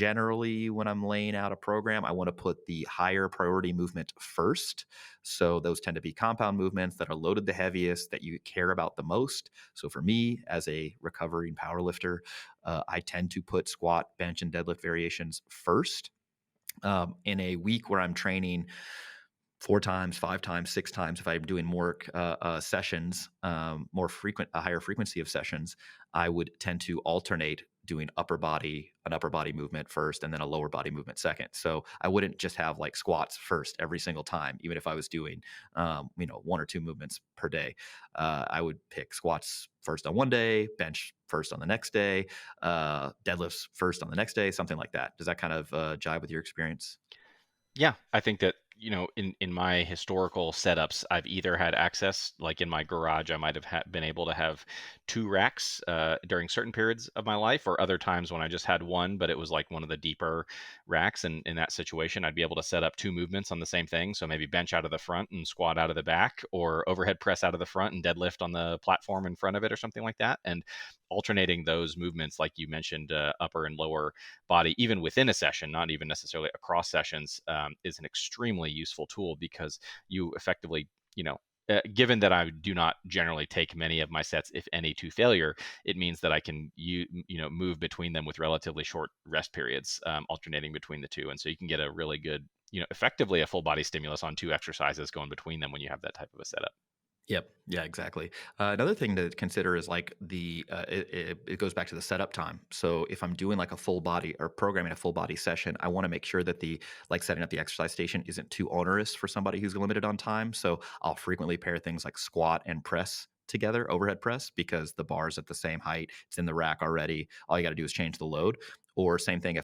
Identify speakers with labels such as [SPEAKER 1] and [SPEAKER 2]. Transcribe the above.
[SPEAKER 1] generally, when I'm laying out a program, I want to put the higher priority movement first. So those tend to be compound movements that are loaded the heaviest, that you care about the most. So for me, as a recovering power lifter, I tend to put squat, bench, and deadlift variations first. In a week where I'm training 4 times, 5 times, 6 times, if I'm doing more sessions, more frequent, a higher frequency of sessions, I would tend to alternate doing an upper body movement first, and then a lower body movement second. So I wouldn't just have like squats first every single time, even if I was doing, 1 or 2 movements per day. I would pick squats first on one day, bench first on the next day, deadlifts first on the next day, something like that. Does that kind of jive with your experience?
[SPEAKER 2] Yeah, I think that, in my historical setups, I've either had access, like in my garage, I might have been able to have two racks during certain periods of my life, or other times when I just had one, but it was like one of the deeper racks. And in that situation, I'd be able to set up two movements on the same thing. So maybe bench out of the front and squat out of the back, or overhead press out of the front and deadlift on the platform in front of it, or something like that. And alternating those movements, like you mentioned, upper and lower body, even within a session, not even necessarily across sessions, is an extremely useful tool, because you effectively, given that I do not generally take many of my sets, if any, to failure, it means that I can move between them with relatively short rest periods, alternating between the two, and so you can get a really good, effectively a full body stimulus on two exercises going between them when you have that type of a setup.
[SPEAKER 1] Yep. Yeah, exactly. Another thing to consider is like it goes back to the setup time. So if I'm doing like a full body or programming a full body session, I want to make sure that the like setting up the exercise station isn't too onerous for somebody who's limited on time. So I'll frequently pair things like squat and press together, overhead press, because the bar's at the same height. It's in the rack already. All you got to do is change the load. Or same thing